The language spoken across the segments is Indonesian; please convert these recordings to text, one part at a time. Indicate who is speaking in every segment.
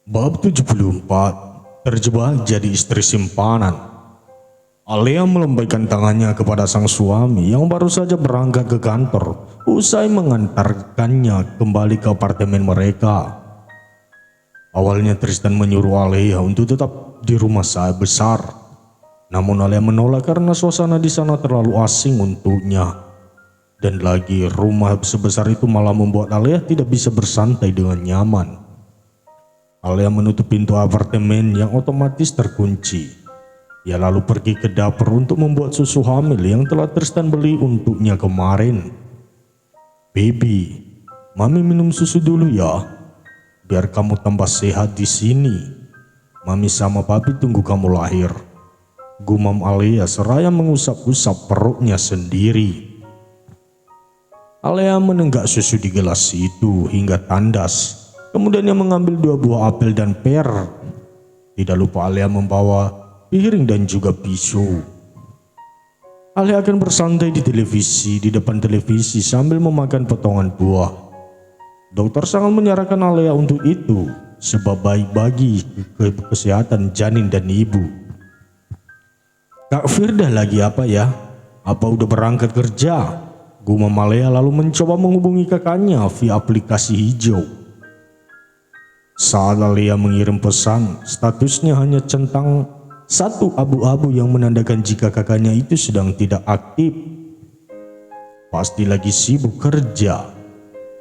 Speaker 1: Bab 74. Terjebak jadi istri simpanan. Alia melambaikan tangannya kepada sang suami yang baru saja berangkat ke kantor usai mengantarkannya kembali ke apartemen mereka. Awalnya Tristan menyuruh Alia untuk tetap di rumah sahabat besar. Namun Alia menolak karena suasana di sana terlalu asing untuknya. Dan lagi rumah sebesar itu malah membuat Alia tidak bisa bersantai dengan nyaman. Alia menutup pintu apartemen yang otomatis terkunci. Ia lalu pergi ke dapur untuk membuat susu hamil yang telah Tristan beli untuknya kemarin. "Baby, Mami minum susu dulu ya, biar kamu tambah sehat di sini. Mami sama Papi tunggu kamu lahir," gumam Alia seraya mengusap-usap perutnya sendiri. Alia menenggak susu di gelas itu hingga tandas. Kemudian ia mengambil 2 buah apel dan per. Tidak lupa Alia membawa piring dan juga pisau. Alia akan bersantai di depan televisi sambil memakan potongan buah. Dokter sangat menyarankan Alia untuk itu, sebab baik bagi kesehatan janin dan ibu. "Kak Firda lagi apa ya? Apa udah berangkat kerja?" gumam Alia lalu mencoba menghubungi kakaknya via aplikasi hijau. Saat Alia mengirim pesan, statusnya hanya centang 1 abu-abu yang menandakan jika kakaknya itu sedang tidak aktif. "Pasti lagi sibuk kerja,"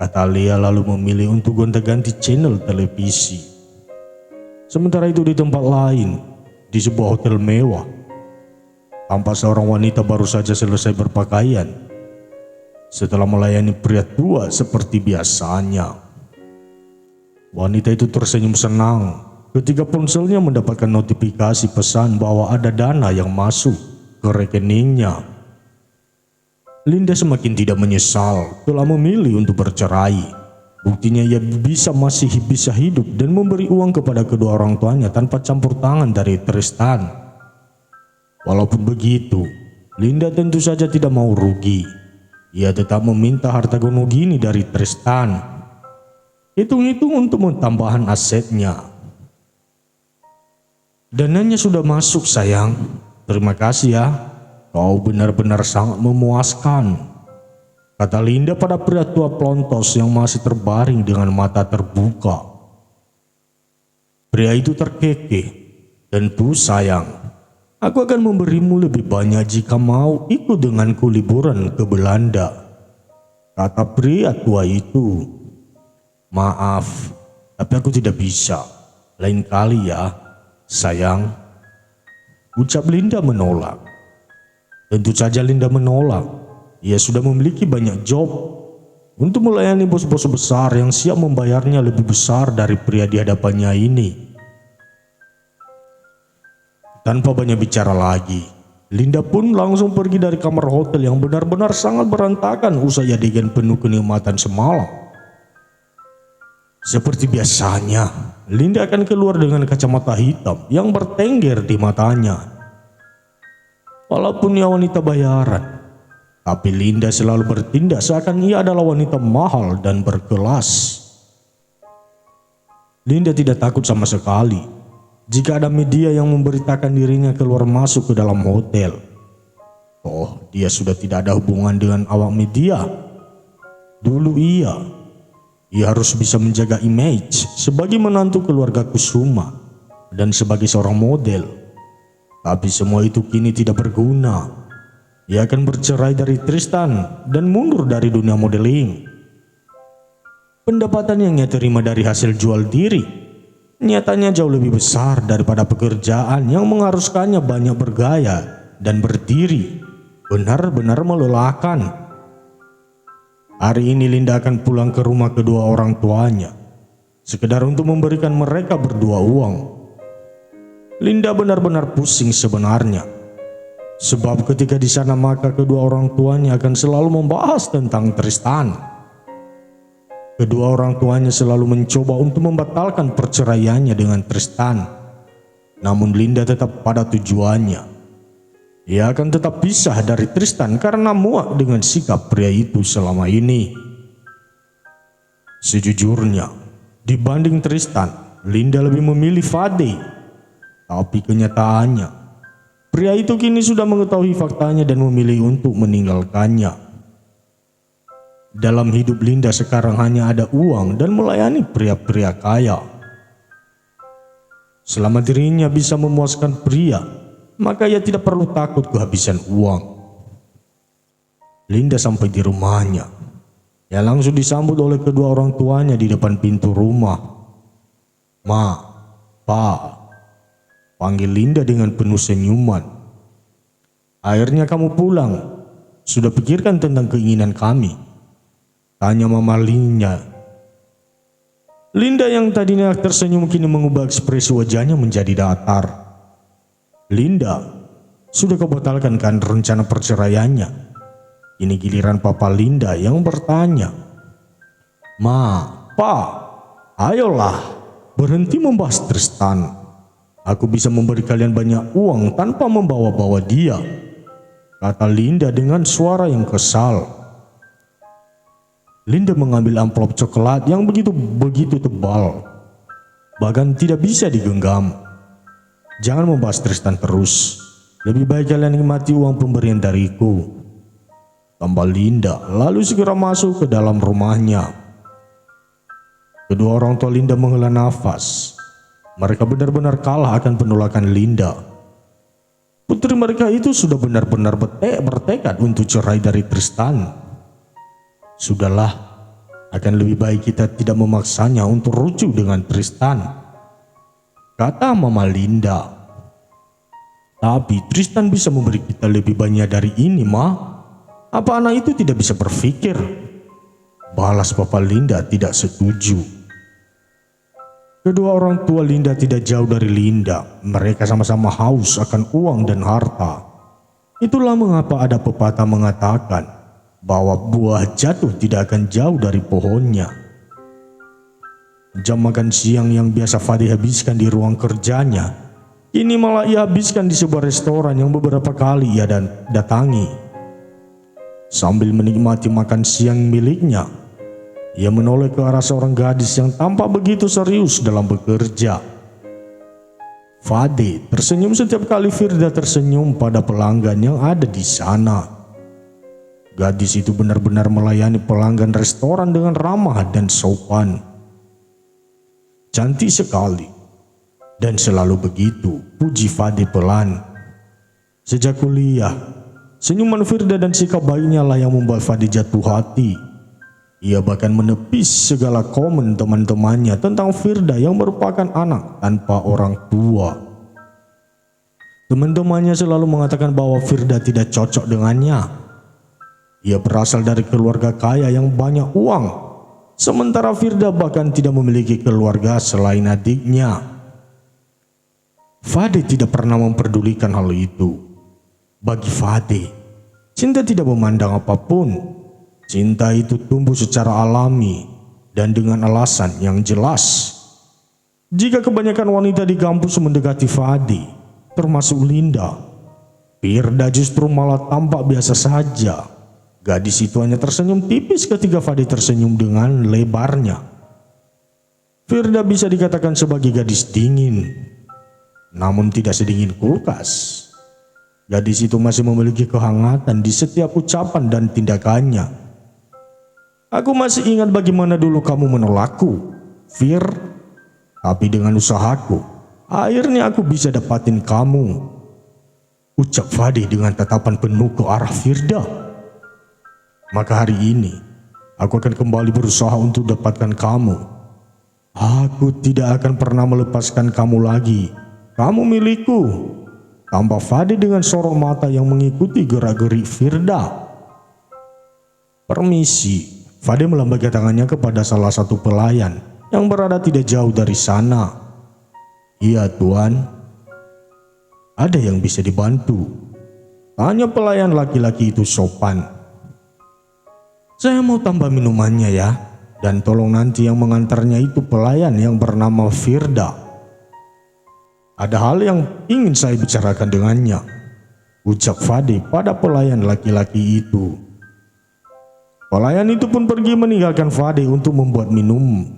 Speaker 1: kata Alia lalu memilih untuk gonta-ganti channel televisi. Sementara itu di tempat lain, di sebuah hotel mewah, tampak seorang wanita baru saja selesai berpakaian setelah melayani pria tua seperti biasanya. Wanita itu tersenyum senang ketika ponselnya mendapatkan notifikasi pesan bahwa ada dana yang masuk ke rekeningnya. Linda semakin tidak menyesal telah memilih untuk bercerai. Buktinya ia masih bisa hidup dan memberi uang kepada kedua orang tuanya tanpa campur tangan dari Tristan. Walaupun begitu, Linda tentu saja tidak mau rugi. Ia tetap meminta harta gono gini dari Tristan. Hitung-hitung untuk tambahan asetnya. "Dananya sudah masuk sayang. Terima kasih ya. Kau benar-benar sangat memuaskan," kata Linda pada pria tua pelontos yang masih terbaring dengan mata terbuka. Pria itu terkekeh. "Tentu sayang. Aku akan memberimu lebih banyak jika mau ikut denganku liburan ke Belanda," kata pria tua itu. "Maaf, tapi aku tidak bisa. Lain kali ya, sayang," ucap Linda menolak. Tentu saja Linda menolak. Ia sudah memiliki banyak job untuk melayani bos-bos besar yang siap membayarnya lebih besar dari pria di hadapannya ini. Tanpa banyak bicara lagi, Linda pun langsung pergi dari kamar hotel yang benar-benar sangat berantakan usai adegan penuh kenikmatan semalam. Seperti biasanya, Linda akan keluar dengan kacamata hitam yang bertengger di matanya. Walaupun ia wanita bayaran, tapi Linda selalu bertindak seakan ia adalah wanita mahal dan berkelas. Linda tidak takut sama sekali jika ada media yang memberitakan dirinya keluar masuk ke dalam hotel. Oh, dia sudah tidak ada hubungan dengan awak media. Dulu ia harus bisa menjaga image sebagai menantu keluarga Kusuma dan sebagai seorang model. Tapi semua itu kini tidak berguna. Ia akan bercerai dari Tristan dan mundur dari dunia modeling. Pendapatan yang ia terima dari hasil jual diri nyatanya jauh lebih besar daripada pekerjaan yang mengharuskannya banyak bergaya dan berdiri. Benar-benar melelahkan. Hari ini Linda akan pulang ke rumah kedua orang tuanya, sekedar untuk memberikan mereka berdua uang. Linda benar-benar pusing sebenarnya, sebab ketika di sana maka kedua orang tuanya akan selalu membahas tentang Tristan. Kedua orang tuanya selalu mencoba untuk membatalkan perceraiannya dengan Tristan, namun Linda tetap pada tujuannya. Ia akan tetap pisah dari Tristan karena muak dengan sikap pria itu selama ini. Sejujurnya, dibanding Tristan, Linda lebih memilih Fade. Tapi kenyataannya, pria itu kini sudah mengetahui faktanya dan memilih untuk meninggalkannya. Dalam hidup Linda sekarang hanya ada uang dan melayani pria-pria kaya. Selama dirinya bisa memuaskan pria, maka ia tidak perlu takut kehabisan uang. Linda sampai di rumahnya. Ia langsung disambut oleh kedua orang tuanya di depan pintu rumah. "Ma, Pa," panggil Linda dengan penuh senyuman. "Akhirnya kamu pulang. Sudah pikirkan tentang keinginan kami?" tanya Mama Linda. Linda yang tadinya tersenyum kini mengubah ekspresi wajahnya menjadi datar. "Linda, sudah kau batalkan kan rencana perceraiannya?" Ini giliran Papa Linda yang bertanya. "Ma, Pa, ayolah, berhenti membahas Tristan. Aku bisa memberi kalian banyak uang tanpa membawa-bawa dia," kata Linda dengan suara yang kesal. Linda mengambil amplop coklat yang begitu tebal, bahkan tidak bisa digenggam. "Jangan membahas Tristan terus. Lebih baik kalian nikmati uang pemberian dariku," tambah Linda, lalu segera masuk ke dalam rumahnya. Kedua orang tua Linda menghela nafas. Mereka benar-benar kalah akan penolakan Linda. Putri mereka itu sudah benar-benar bertekad untuk cerai dari Tristan. "Sudahlah, akan lebih baik kita tidak memaksanya untuk rujuk dengan Tristan," kata Mama Linda. "Tapi Tristan bisa memberi kita lebih banyak dari ini, Ma. Apa anak itu tidak bisa berpikir?" balas Papa Linda tidak setuju. Kedua orang tua Linda tidak jauh dari Linda. Mereka sama-sama haus akan uang dan harta. Itulah mengapa ada pepatah mengatakan bahwa buah jatuh tidak akan jauh dari pohonnya. Jam makan siang yang biasa Fade habiskan di ruang kerjanya, kini malah ia habiskan di sebuah restoran yang beberapa kali ia datangi. Sambil menikmati makan siang miliknya, ia menoleh ke arah seorang gadis yang tampak begitu serius dalam bekerja. Fade tersenyum setiap kali Firda tersenyum pada pelanggan yang ada di sana. Gadis itu benar-benar melayani pelanggan restoran dengan ramah dan sopan. "Cantik sekali, dan selalu begitu," puji Fade pelan. Sejak kuliah, senyuman Firda dan sikap baiknya lah yang membuat Fade jatuh hati. Ia bahkan menepis segala komen teman-temannya tentang Firda yang merupakan anak tanpa orang tua. Teman-temannya selalu mengatakan bahwa Firda tidak cocok dengannya. Ia berasal dari keluarga kaya yang banyak uang, sementara Firda bahkan tidak memiliki keluarga selain adiknya. Fade tidak pernah memperdulikan hal itu. Bagi Fade, cinta tidak memandang apapun. Cinta itu tumbuh secara alami dan dengan alasan yang jelas. Jika kebanyakan wanita di kampus mendekati Fade, termasuk Linda, Firda justru malah tampak biasa saja. Gadis itu hanya tersenyum tipis ketika Fade tersenyum dengan lebarnya. Firda bisa dikatakan sebagai gadis dingin, namun tidak sedingin kulkas. Gadis itu masih memiliki kehangatan di setiap ucapan dan tindakannya. "Aku masih ingat bagaimana dulu kamu menolakku, Fir. Tapi dengan usahaku, akhirnya aku bisa dapatin kamu," ucap Fade dengan tatapan penuh ke arah Firda. "Maka hari ini, aku akan kembali berusaha untuk dapatkan kamu. Aku tidak akan pernah melepaskan kamu lagi. Kamu milikku," tambah Fade dengan sorot mata yang mengikuti gerak-gerik Firda. "Permisi," Fade melambaikan tangannya kepada salah satu pelayan yang berada tidak jauh dari sana. "Iya tuan, ada yang bisa dibantu?" tanya pelayan laki-laki itu sopan. "Saya mau tambah minumannya ya, dan tolong nanti yang mengantarnya itu pelayan yang bernama Firda. Ada hal yang ingin saya bicarakan dengannya," ucap Fade pada pelayan laki-laki itu. Pelayan itu pun pergi meninggalkan Fade untuk membuat minum.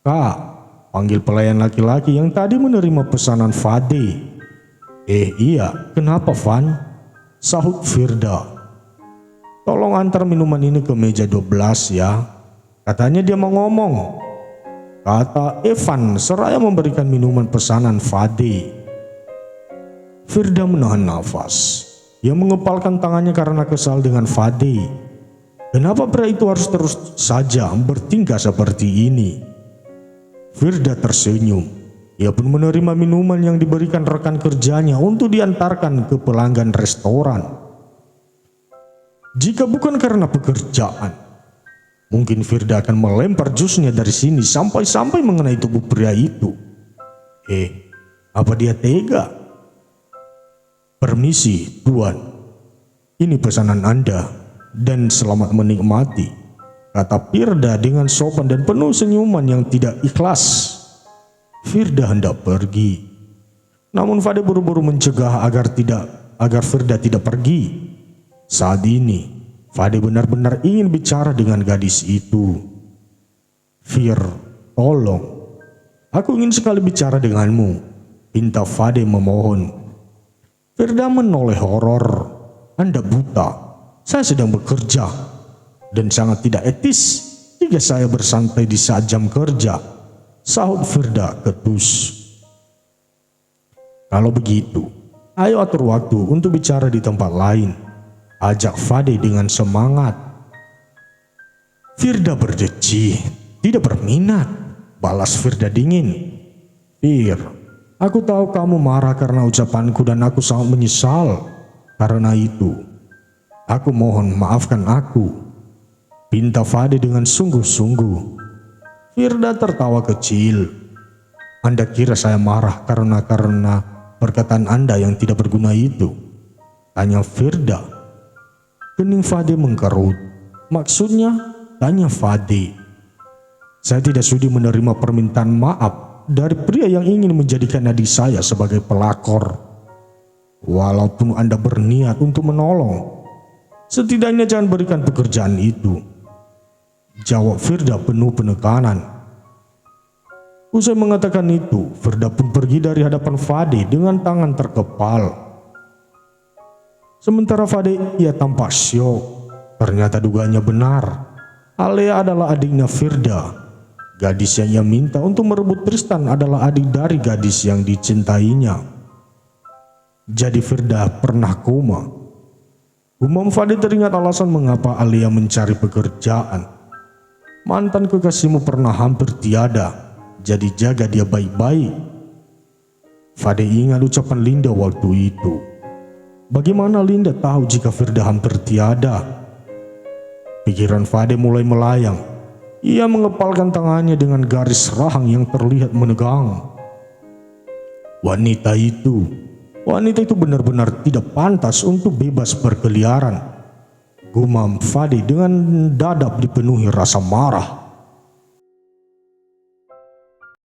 Speaker 1: "Kak, panggil pelayan laki-laki yang tadi menerima pesanan Fade. Iya, kenapa Van? Sahut Firda. Tolong antar minuman ini ke meja 12 ya. Katanya dia mau ngomong, kata Evan seraya memberikan minuman pesanan Fade. Firda menahan nafas. Ia mengepalkan tangannya karena kesal dengan Fade. Kenapa pria itu harus terus saja bertingkah seperti ini? Firda tersenyum. Ia pun menerima minuman yang diberikan rekan kerjanya untuk diantarkan ke pelanggan restoran. Jika bukan karena pekerjaan, mungkin Firda akan melempar jusnya dari sini sampai-sampai mengenai tubuh pria itu. Apa dia tega? Permisi, Tuan. Ini pesanan Anda dan selamat menikmati, kata Firda dengan sopan dan penuh senyuman yang tidak ikhlas. Firda hendak pergi, namun Fade buru-buru mencegah agar Firda tidak pergi. Saat ini, Fade benar-benar ingin bicara dengan gadis itu. Fir, tolong. Aku ingin sekali bicara denganmu, pinta Fade memohon. Firda menoleh horor. Anda buta. Saya sedang bekerja. Dan sangat tidak etis jika saya bersantai di saat jam kerja, sahut Firda ketus. Kalau begitu, ayo atur waktu untuk bicara di tempat lain, ajak Fade dengan semangat. Firda berdecih, tidak berminat, balas Firda dingin. Fir, aku tahu kamu marah karena ucapanku dan aku sangat menyesal. Karena itu, aku mohon maafkan aku, pinta Fade dengan sungguh-sungguh. Firda tertawa kecil. Anda kira saya marah karena perkataan Anda yang tidak berguna itu? Tanya Firda. Kening Fade mengkerut. Maksudnya? Tanya Fade. Saya tidak sudi menerima permintaan maaf dari pria yang ingin menjadikan adik saya sebagai pelakor. Walaupun Anda berniat untuk menolong, setidaknya jangan berikan pekerjaan itu, jawab Firda penuh penekanan. Usai mengatakan itu, Firda pun pergi dari hadapan Fade dengan tangan terkepal. Sementara Fade, ia tampak syok. Ternyata dugaannya benar. Alea adalah adiknya Firda. Gadis yang ia minta untuk merebut Tristan adalah adik dari gadis yang dicintainya. Jadi Firda pernah koma. Gumam Fade teringat alasan mengapa Alea mencari pekerjaan. Mantan kekasihmu pernah hampir tiada, jadi jaga dia baik-baik. Fade ingat ucapan Linda waktu itu. Bagaimana Linda tahu jika Firda hampir tiada? Pikiran Fade mulai melayang. Ia mengepalkan tangannya dengan garis rahang yang terlihat menegang. Wanita itu benar-benar tidak pantas untuk bebas berkeliaran. Gumam Fade dengan dadap dipenuhi rasa marah.